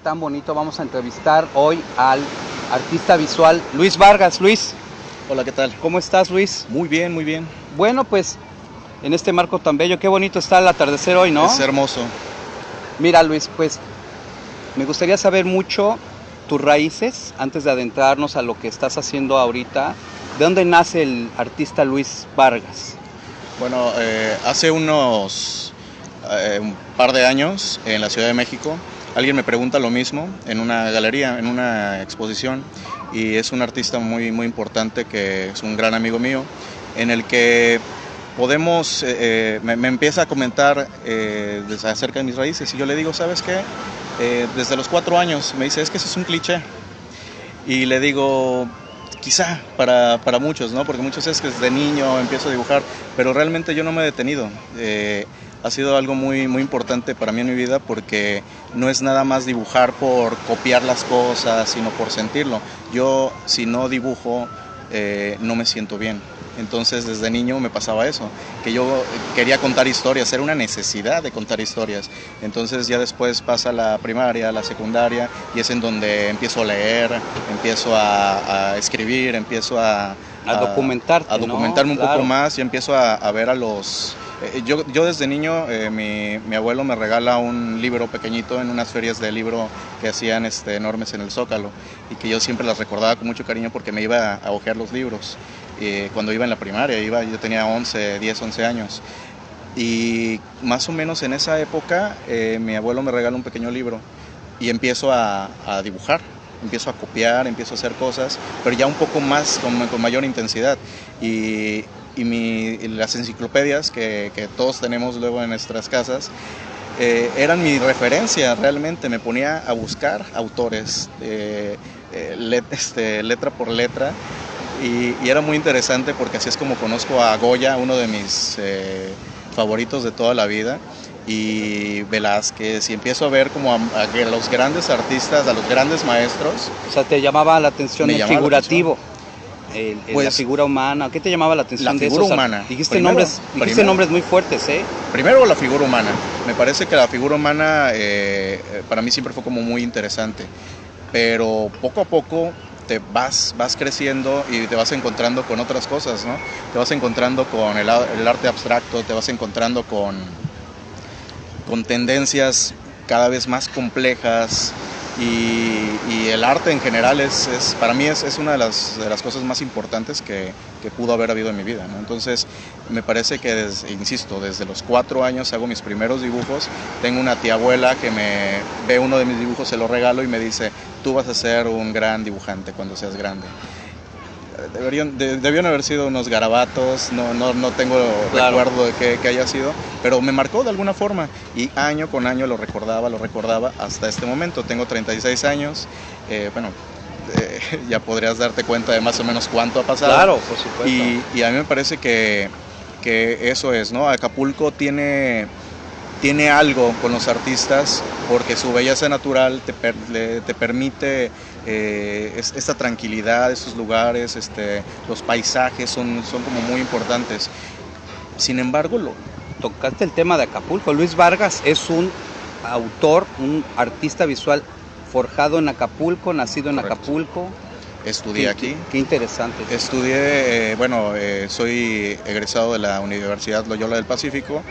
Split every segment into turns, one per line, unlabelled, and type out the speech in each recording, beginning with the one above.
tan bonito. Vamos a entrevistar hoy al artista visual Luis Vargas. Luis.
Hola, ¿qué tal?
¿Cómo estás, Luis?
Muy bien, muy bien.
Bueno, pues en este marco tan bello, qué bonito está el atardecer hoy, ¿no?
Es hermoso.
Mira, Luis, pues me gustaría saber mucho tus raíces antes de adentrarnos a lo que estás haciendo ahorita. ¿De dónde nace el artista Luis Vargas?
Bueno, hace un par de años en la Ciudad de México, alguien me pregunta lo mismo en una galería, en una exposición, y es un artista muy, muy importante que es un gran amigo mío, en el que podemos, me empieza a comentar acerca de mis raíces, y yo le digo, ¿sabes qué? Desde los 4 años, me dice, es que eso es un cliché, y le digo, quizá para muchos, ¿no? Porque muchos es que desde niño empiezo a dibujar, pero realmente yo no me he detenido. Ha sido algo muy, muy importante para mí en mi vida porque no es nada más dibujar por copiar las cosas, sino por sentirlo. Yo, si no dibujo, no me siento bien. Entonces, desde niño me pasaba eso, que yo quería contar historias, era una necesidad de contar historias. Entonces, ya después pasa la primaria, la secundaria, y es en donde empiezo a leer, empiezo a escribir, empiezo a
documentarte,
a documentarme
¿no?
un
Claro.
poco más, y empiezo a ver a los... Yo desde niño, mi abuelo me regala un libro pequeñito en unas ferias de libro que hacían enormes en el Zócalo, y que yo siempre las recordaba con mucho cariño porque me iba a hojear los libros. Cuando iba en la primaria, yo tenía 10, 11 años, y más o menos en esa época mi abuelo me regala un pequeño libro y empiezo a dibujar, empiezo a copiar, empiezo a hacer cosas, pero ya un poco más, con mayor intensidad, y las enciclopedias que todos tenemos luego en nuestras casas eran mi referencia. Realmente me ponía a buscar autores letra por letra, y era muy interesante porque así es como conozco a Goya, uno de mis favoritos de toda la vida, y Velázquez, y empiezo a ver como a los grandes artistas, a los grandes maestros.
O sea, te llamaba la atención el figurativo,
pues,
la figura humana. ¿Qué te llamaba la atención
de eso? La figura humana.
Dijiste nombres muy fuertes, ¿eh?
Primero, la figura humana. Me parece que la figura humana para mí siempre fue como muy interesante, pero poco a poco te vas creciendo y te vas encontrando con otras cosas, ¿no? Te vas encontrando con el arte abstracto, te vas encontrando con tendencias cada vez más complejas, y el arte en general para mí es una de las cosas más importantes que pudo haber habido en mi vida, ¿no? Entonces me parece que, insisto, desde los 4 años hago mis primeros dibujos. Tengo una tía abuela que me ve uno de mis dibujos, se lo regalo y me dice, tú vas a ser un gran dibujante cuando seas grande. Debieron haber sido unos garabatos, no tengo recuerdo de qué haya sido, pero me marcó de alguna forma, y año con año lo recordaba hasta este momento. Tengo 36 años, ya podrías darte cuenta de más o menos cuánto ha pasado.
Claro, por supuesto.
Y a mí me parece que eso es, ¿no? Acapulco tiene algo con los artistas porque su belleza natural te permite esta tranquilidad, estos lugares, los paisajes son como muy importantes. Sin embargo,
tocaste el tema de Acapulco. Luis Vargas es un autor, un artista visual forjado en Acapulco, nacido en
Correcto.
Acapulco.
Estudié aquí.
Qué interesante.
Estudié, soy egresado de la Universidad Loyola del Pacífico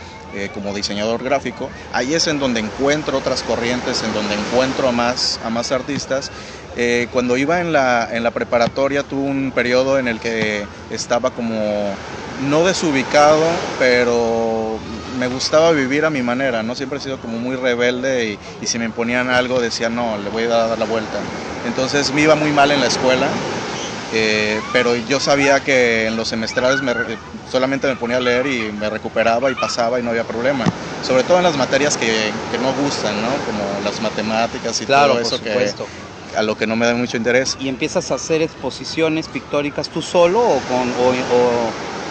como diseñador gráfico. Ahí es en donde encuentro otras corrientes, en donde encuentro a más artistas. Cuando iba en la preparatoria tuve un periodo en el que estaba como no desubicado, pero me gustaba vivir a mi manera, ¿no? Siempre he sido como muy rebelde, y si me imponían algo decía, no, le voy a dar la vuelta. Entonces me iba muy mal en la escuela, pero yo sabía que en los semestrales solamente me ponía a leer y me recuperaba y pasaba y no había problema. Sobre todo en las materias que no gustan, ¿no? Como las matemáticas y todo eso, que a lo que no me da mucho interés.
¿Y empiezas a hacer exposiciones pictóricas tú solo o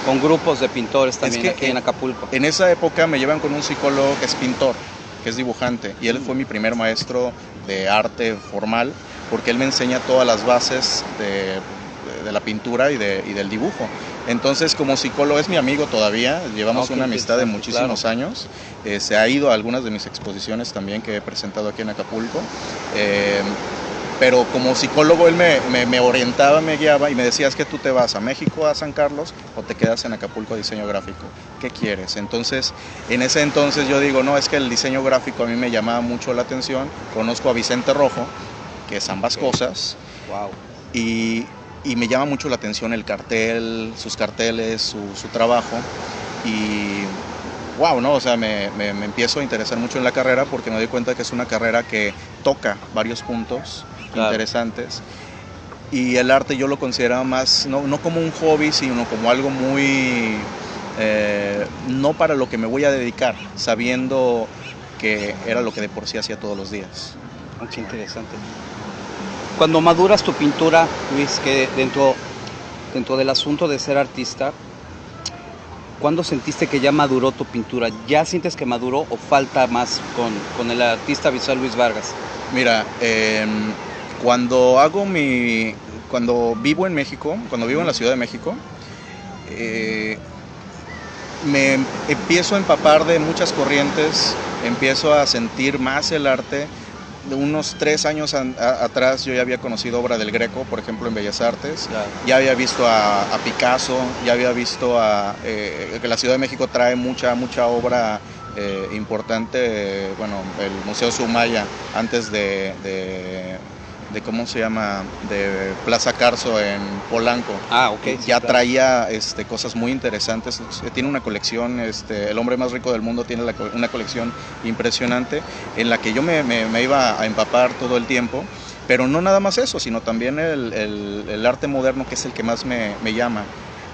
con grupos de pintores también aquí en Acapulco?
En esa época me llevan con un psicólogo que es pintor, que es dibujante, y él fue mi primer maestro de arte formal, porque él me enseña todas las bases de la pintura y del dibujo. Entonces, como psicólogo, es mi amigo todavía, llevamos una amistad de muchísimos años. Se ha ido a algunas de mis exposiciones también que he presentado aquí en Acapulco. Pero como psicólogo él me orientaba, me guiaba y me decía: es que tú te vas a México, a San Carlos, o te quedas en Acapulco a diseño gráfico, ¿qué quieres? Entonces, en ese entonces yo digo, no, es que el diseño gráfico a mí me llamaba mucho la atención. Conozco a Vicente Rojo, que es ambas cosas.
Wow.
Y me llama mucho la atención el cartel, sus carteles, su trabajo. Y wow, ¿no? O sea, me empiezo a interesar mucho en la carrera porque me doy cuenta que es una carrera que toca varios puntos interesantes. Y el arte yo lo consideraba más, no como un hobby, sino como algo muy, no para lo que me voy a dedicar, sabiendo que era lo que de por sí hacía todos los días.
Qué interesante. Cuando maduras tu pintura, Luis, que dentro del asunto de ser artista, ¿cuándo sentiste que ya maduró tu pintura? ¿Ya sientes que maduró o falta más con el artista visual Luis Vargas?
Mira, cuando vivo en México, cuando vivo en la Ciudad de México, me empiezo a empapar de muchas corrientes, empiezo a sentir más el arte. De unos 3 años atrás yo ya había conocido obra del Greco, por ejemplo, en Bellas Artes. Claro. Ya había visto a Picasso, ya había visto que la Ciudad de México trae mucha obra importante. Bueno, el Museo Soumaya, antes de ¿cómo se llama? De Plaza Carso en Polanco.
Okay,
ya traía cosas muy interesantes. Tiene una colección, el hombre más rico del mundo tiene una colección impresionante en la que yo me iba a empapar todo el tiempo. Pero no nada más eso, sino también el arte moderno, que es el que más me llama.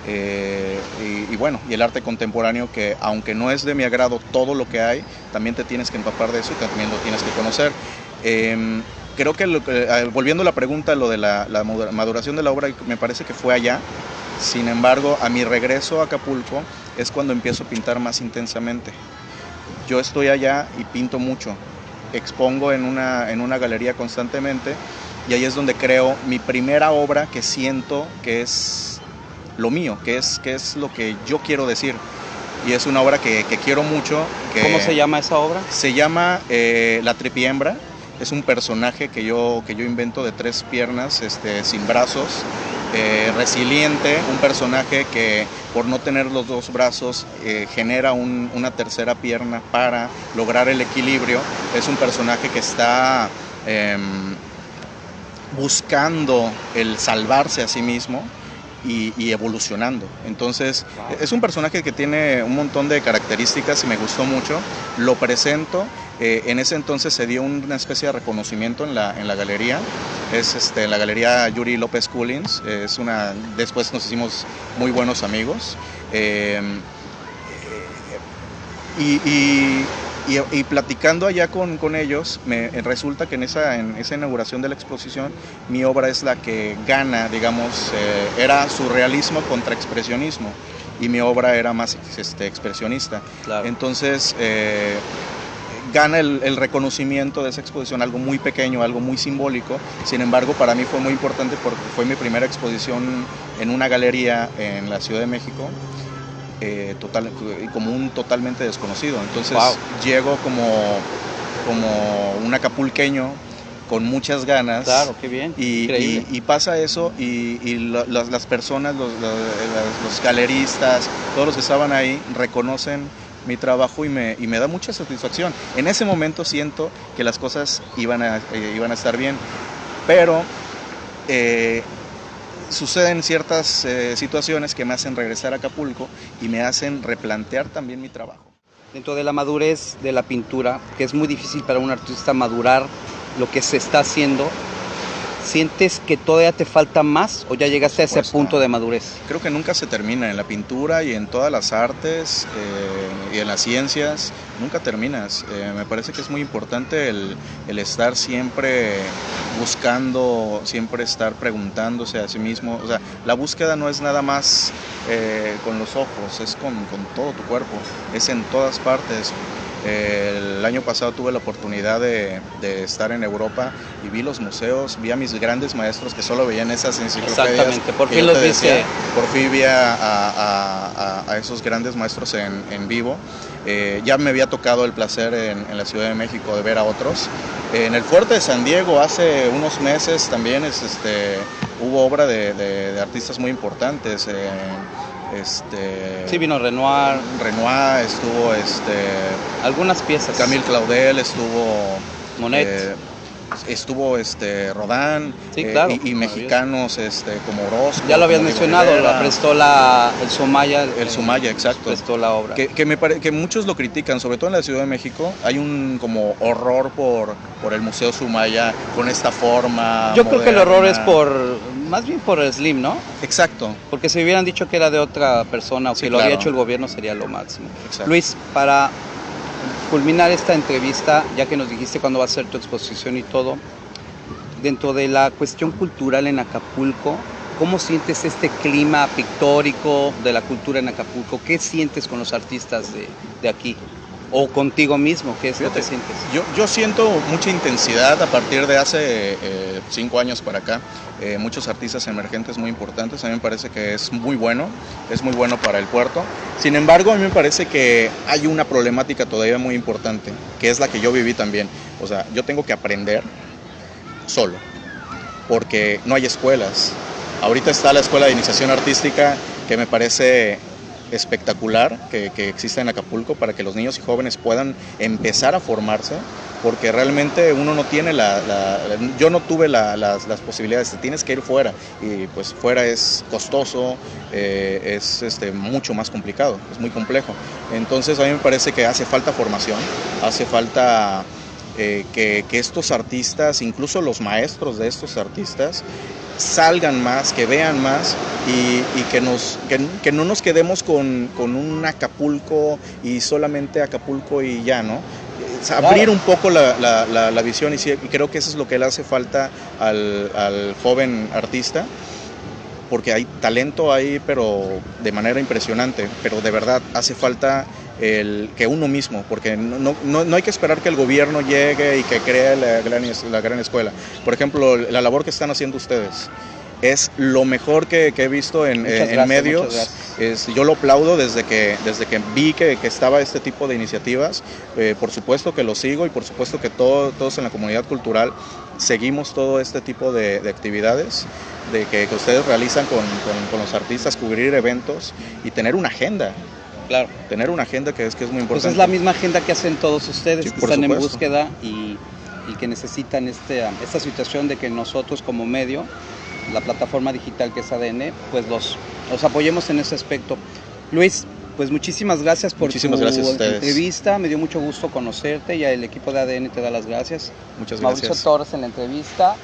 Y bueno, y el arte contemporáneo, que aunque no es de mi agrado todo lo que hay, también te tienes que empapar de eso y también lo tienes que conocer. Creo que, volviendo a la pregunta, lo de la maduración de la obra, me parece que fue allá. Sin embargo, a mi regreso a Acapulco es cuando empiezo a pintar más intensamente. Yo estoy allá y pinto mucho. Expongo en una galería constantemente y ahí es donde creo mi primera obra, que siento que es lo mío, que es lo que yo quiero decir. Y es una obra que quiero mucho.
¿Cómo se llama esa obra?
Se llama La Tripiembra. Es un personaje que yo invento de 3 piernas, sin brazos, resiliente, un personaje que por no tener los 2 brazos genera una tercera pierna para lograr el equilibrio. Es un personaje que está buscando el salvarse a sí mismo y evolucionando. Entonces, es un personaje que tiene un montón de características y me gustó mucho. Lo presento. En ese entonces se dio una especie de reconocimiento en la galería. Es la galería Yuri López Collins. Después nos hicimos muy buenos amigos. Y platicando allá con ellos, resulta que en esa inauguración de la exposición, mi obra es la que gana, digamos, era surrealismo contra expresionismo, y mi obra era más expresionista. Claro. Entonces, gana el reconocimiento de esa exposición, algo muy pequeño, algo muy simbólico. Sin embargo, para mí fue muy importante porque fue mi primera exposición en una galería en la Ciudad de México. Como un totalmente desconocido. Entonces llego como un acapulqueño con muchas ganas.
Claro, qué bien.
Y pasa eso y las personas, los galeristas, todos los que estaban ahí reconocen mi trabajo y me da mucha satisfacción. En ese momento siento que las cosas iban a estar bien, pero suceden ciertas situaciones que me hacen regresar a Acapulco y me hacen replantear también mi trabajo.
Dentro de la madurez de la pintura, que es muy difícil para un artista madurar lo que se está haciendo, ¿sientes que todavía te falta más o ya llegaste a ese punto de madurez?
Creo que nunca se termina en la pintura y en todas las artes y en las ciencias, nunca terminas. Me parece que es muy importante el estar siempre buscando, siempre estar preguntándose a sí mismo. O sea, la búsqueda no es nada más con los ojos, es con todo tu cuerpo, es en todas partes. El año pasado tuve la oportunidad de estar en Europa y vi los museos, vi a mis grandes maestros que solo veían esas enciclopedias.
Exactamente, por fin los viste.
Por fin vi a esos grandes maestros en vivo. Ya me había tocado el placer en la Ciudad de México de ver a otros. En el Fuerte de San Diego hace unos meses también hubo obra de artistas muy importantes.
Sí, vino Renoir.
Renoir, estuvo
algunas piezas.
Camille Claudel, estuvo
Monet.
Estuvo Rodin,
sí, claro,
y mexicanos como Orozco.
Ya lo habías mencionado, la prestó el Sumaya.
El Sumaya, exacto.
Prestó la obra.
Que muchos lo critican, sobre todo en la Ciudad de México. Hay un como horror por el Museo Sumaya con esta forma.
Yo creo que el horror es más bien por el Slim, ¿no?
Exacto.
Porque si hubieran dicho que era de otra persona o
sí,
que lo había hecho el gobierno sería lo máximo.
Exacto.
Luis, para culminar esta entrevista, ya que nos dijiste cuándo va a ser tu exposición y todo, dentro de la cuestión cultural en Acapulco, ¿cómo sientes este clima pictórico de la cultura en Acapulco? ¿Qué sientes con los artistas de aquí? ¿O contigo mismo? ¿Qué es lo que sientes?
Yo siento mucha intensidad a partir de hace 5 años para acá. Muchos artistas emergentes muy importantes. A mí me parece que es muy bueno para el puerto. Sin embargo, a mí me parece que hay una problemática todavía muy importante, que es la que yo viví también. O sea, yo tengo que aprender solo, porque no hay escuelas. Ahorita está la Escuela de Iniciación Artística, que me parece espectacular que exista en Acapulco para que los niños y jóvenes puedan empezar a formarse, porque realmente uno no tiene yo no tuve las posibilidades. Te tienes que ir fuera y pues fuera es costoso, es mucho más complicado, es muy complejo. Entonces a mí me parece que hace falta formación, hace falta que estos artistas, incluso los maestros de estos artistas, salgan más, que vean más y que no nos quedemos con un Acapulco y solamente Acapulco y ya, ¿no? Abrir un poco la visión, y creo que eso es lo que le hace falta al joven artista, porque hay talento ahí, pero de manera impresionante, pero de verdad hace falta que uno mismo, porque no hay que esperar que el gobierno llegue y que cree la gran escuela. Por ejemplo, la labor que están haciendo ustedes es lo mejor que he visto en medios. Yo lo aplaudo desde que vi que estaba este tipo de iniciativas. Por supuesto que lo sigo, y por supuesto que todos en la comunidad cultural seguimos todo este tipo de actividades que ustedes realizan con los artistas, cubrir eventos y tener una agenda.
Claro.
Tener una agenda que es muy importante.
Pues es la misma agenda que hacen todos ustedes,
sí,
que están
supuesto.
en búsqueda y que necesitan esta situación de que nosotros como medio, la plataforma digital que es ADN, pues los apoyemos en ese aspecto. Luis, pues muchísimas gracias por tu entrevista, me dio mucho gusto conocerte y el equipo de ADN te da las gracias.
Muchas gracias.
Mauricio Torres en la entrevista.